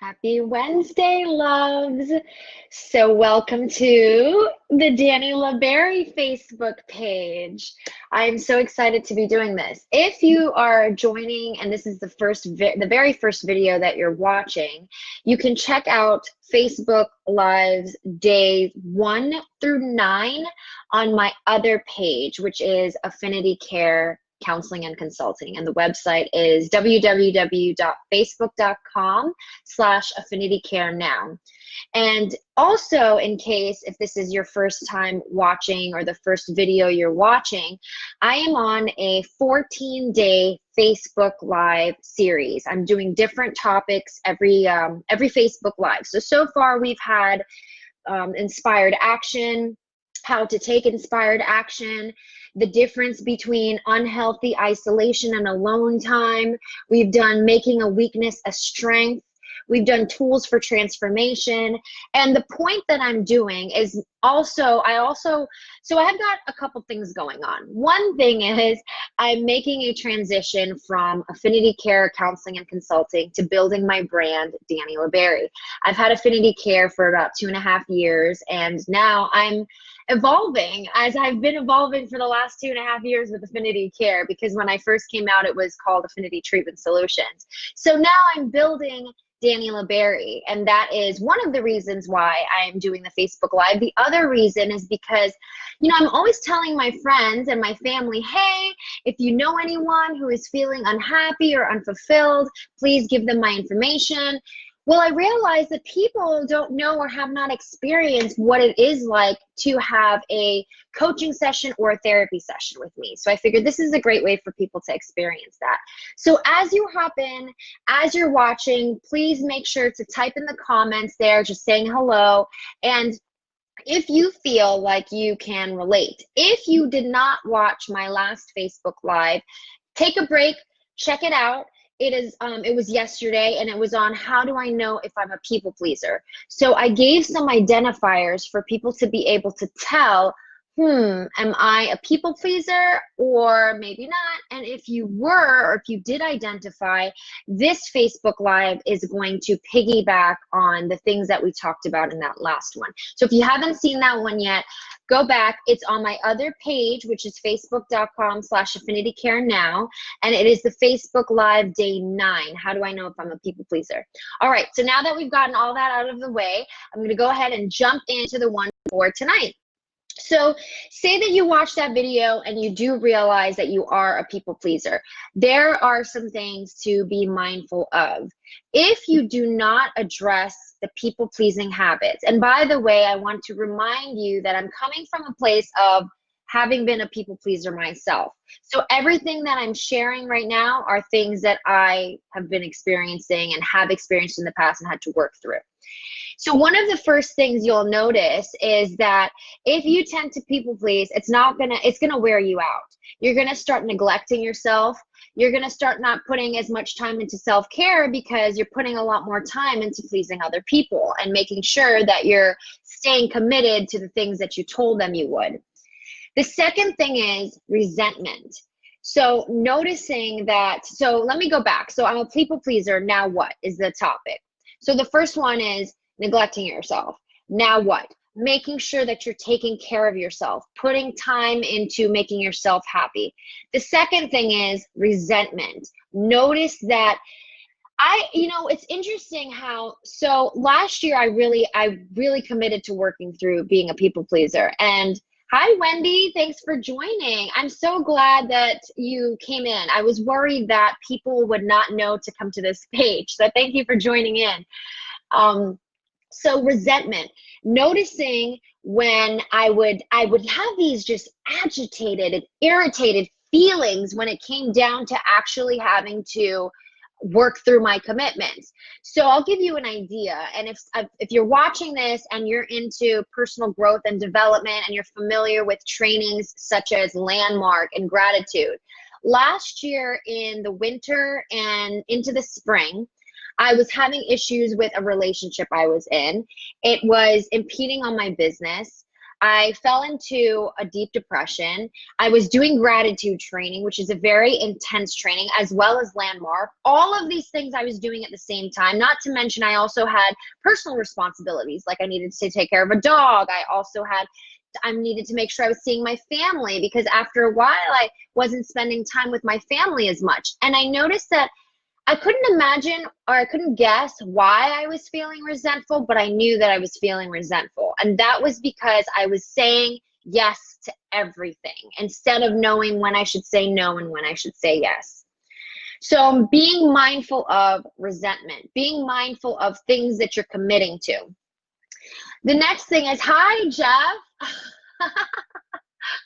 Happy Wednesday, loves. So welcome to the Dani LaBerry Facebook page. I'm so excited to be doing this. If you are joining and this is the very first video that you're watching, you can check out Facebook Lives day 1 through 9 on my other page, which is Affinity Care Counseling and Consulting. And the website is www.facebook.com/affinitycarenow. And also, in case if this is your first time watching or the first video you're watching, I am on a 14-day Facebook Live series. I'm doing different topics every Facebook Live. So far we've had inspired action, how to take inspired action, the difference between unhealthy isolation and alone time. We've done making a weakness a strength. We've done tools for transformation. And the point that I'm doing is so I've got a couple things going on. One thing is I'm making a transition from Affinity Care Counseling and Consulting to building my brand, Dani LaBerry. I've had Affinity Care for about 2.5 years, and now I'm evolving, as I've been evolving for the last 2.5 years with Affinity Care, because when I first came out, it was called Affinity Treatment Solutions. So now I'm building Dani LaBerry, and that is one of the reasons why I am doing the Facebook Live. The other reason is because, I'm always telling my friends and my family, hey, if you know anyone who is feeling unhappy or unfulfilled, please give them my information. Well, I realized that people don't know or have not experienced what it is like to have a coaching session or a therapy session with me. So I figured this is a great way for people to experience that. So as you hop in, as you're watching, please make sure to type in the comments there, just saying hello. And if you feel like you can relate, if you did not watch my last Facebook Live, take a break, check it out. It was yesterday, and it was on how do I know if I'm a people pleaser. So I gave some identifiers for people to be able to tell, am I a people pleaser or maybe not? And if you were, or if you did identify, this Facebook Live is going to piggyback on the things that we talked about in that last one. So if you haven't seen that one yet, go back. It's on my other page, which is facebook.com/affinitycarenow. And it is the Facebook Live day 9. How do I know if I'm a people pleaser? All right, so now that we've gotten all that out of the way, I'm going to go ahead and jump into the one for tonight. So say that you watch that video and you do realize that you are a people pleaser. There are some things to be mindful of. If you do not address the people pleasing habits, and by the way, I want to remind you that I'm coming from a place of having been a people pleaser myself. So everything that I'm sharing right now are things that I have been experiencing and have experienced in the past and had to work through. So one of the first things you'll notice is that if you tend to people please, it's gonna wear you out. You're gonna start neglecting yourself. You're gonna start not putting as much time into self-care because you're putting a lot more time into pleasing other people and making sure that you're staying committed to the things that you told them you would. The second thing is resentment. So noticing that, so let me go back. So I'm a people pleaser, now what is the topic? So the first one is neglecting yourself. Now what? Making sure that you're taking care of yourself, putting time into making yourself happy. The second thing is resentment. Notice that it's interesting how, so last year I really committed to working through being a people pleaser. And hi, Wendy, thanks for joining. I'm so glad that you came in. I was worried that people would not know to come to this page. So thank you for joining in. So resentment, noticing when I would have these just agitated and irritated feelings when it came down to actually having to work through my commitments. So I'll give you an idea. And if you're watching this and you're into personal growth and development and you're familiar with trainings such as Landmark and Gratitude, last year in the winter and into the spring, I was having issues with a relationship I was in. It was impeding on my business. I fell into a deep depression. I was doing gratitude training, which is a very intense training, as well as landmark. All of these things I was doing at the same time, not to mention I also had personal responsibilities. Like I needed to take care of a dog. I needed to make sure I was seeing my family, because after a while I wasn't spending time with my family as much. And I noticed that I couldn't imagine, or I couldn't guess why I was feeling resentful, but I knew that I was feeling resentful. And that was because I was saying yes to everything instead of knowing when I should say no and when I should say yes. So being mindful of resentment, being mindful of things that you're committing to. The next thing is, hi, Jeff.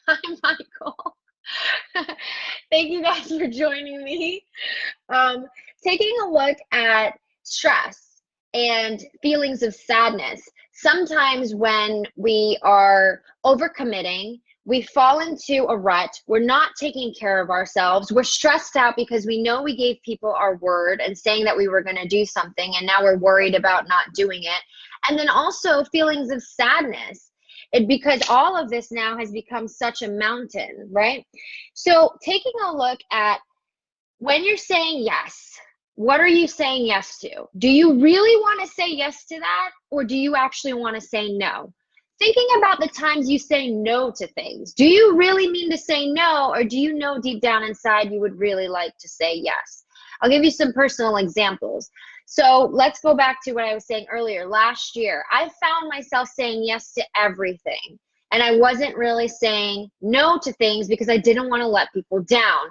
Hi, Michael. Thank you guys for joining me. Taking a look at stress and feelings of sadness. Sometimes when we are overcommitting, we fall into a rut. We're not taking care of ourselves. We're stressed out because we know we gave people our word and saying that we were going to do something, and now we're worried about not doing it. And then also feelings of sadness. Because all of this now has become such a mountain, right? So taking a look at when you're saying yes, what are you saying yes to? Do you really want to say yes to that, or do you actually want to say no? Thinking about the times you say no to things. Do you really mean to say no, or do you know deep down inside you would really like to say yes? I'll give you some personal examples. So let's go back to what I was saying earlier. Last year, I found myself saying yes to everything. And I wasn't really saying no to things because I didn't want to let people down.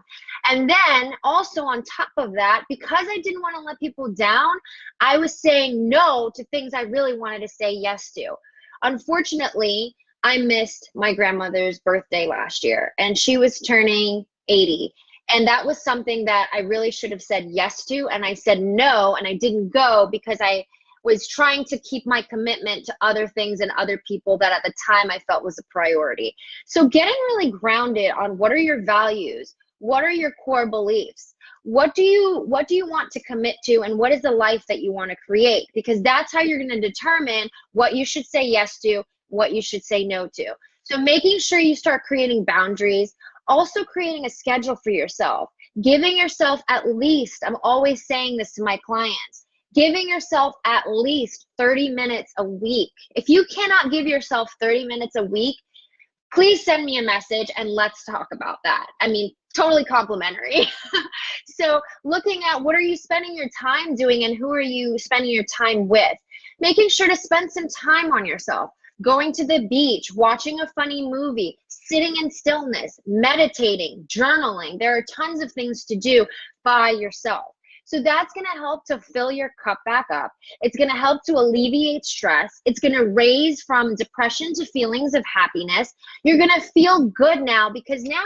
And then also on top of that, because I didn't want to let people down, I was saying no to things I really wanted to say yes to. Unfortunately, I missed my grandmother's birthday last year, and she was turning 80. And that was something that I really should have said yes to. And I said no, and I didn't go because I was trying to keep my commitment to other things and other people that at the time I felt was a priority. So getting really grounded on what are your values? What are your core beliefs? What do you want to commit to, and what is the life that you want to create? Because that's how you're going to determine what you should say yes to, what you should say no to. So making sure you start creating boundaries, also creating a schedule for yourself, giving yourself at least, I'm always saying this to my clients, giving yourself at least 30 minutes a week. If you cannot give yourself 30 minutes a week, please send me a message and let's talk about that. I mean, totally complimentary. So looking at what are you spending your time doing and who are you spending your time with? Making sure to spend some time on yourself. Going to the beach, watching a funny movie, sitting in stillness, meditating, journaling. There are tons of things to do by yourself. So that's going to help to fill your cup back up. It's going to help to alleviate stress. It's going to raise from depression to feelings of happiness. You're going to feel good now because now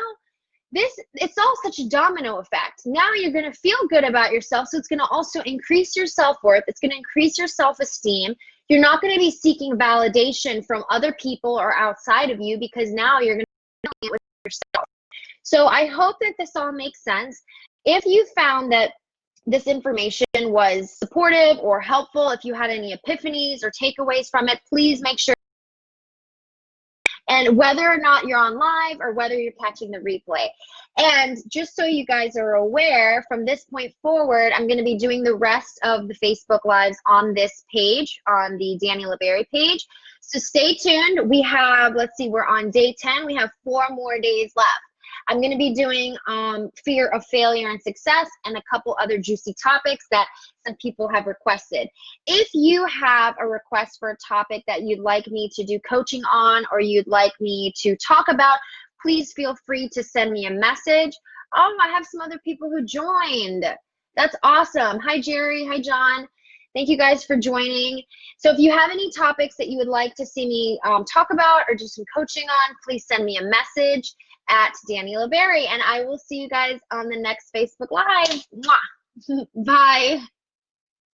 it's all such a domino effect. Now you're going to feel good about yourself. So it's going to also increase your self-worth. It's going to increase your self-esteem. You're not going to be seeking validation from other people or outside of you because now you're going to be with yourself. So I hope that this all makes sense. If you found that this information was supportive or helpful, if you had any epiphanies or takeaways from it, please make sure. And whether or not you're on live or whether you're catching the replay. And just so you guys are aware, from this point forward, I'm going to be doing the rest of the Facebook Lives on this page, on the Dani LeBerry page. So stay tuned. We have, let's see, we're on day 10. We have 4 more days left. I'm going to be doing fear of failure and success and a couple other juicy topics that some people have requested. If you have a request for a topic that you'd like me to do coaching on or you'd like me to talk about, please feel free to send me a message. Oh, I have some other people who joined. That's awesome. Hi, Jerry. Hi, John. Thank you guys for joining. So if you have any topics that you would like to see me talk about or do some coaching on, please send me a message at Dani LeBerry, and I will see you guys on the next Facebook Live. Mwah. Bye.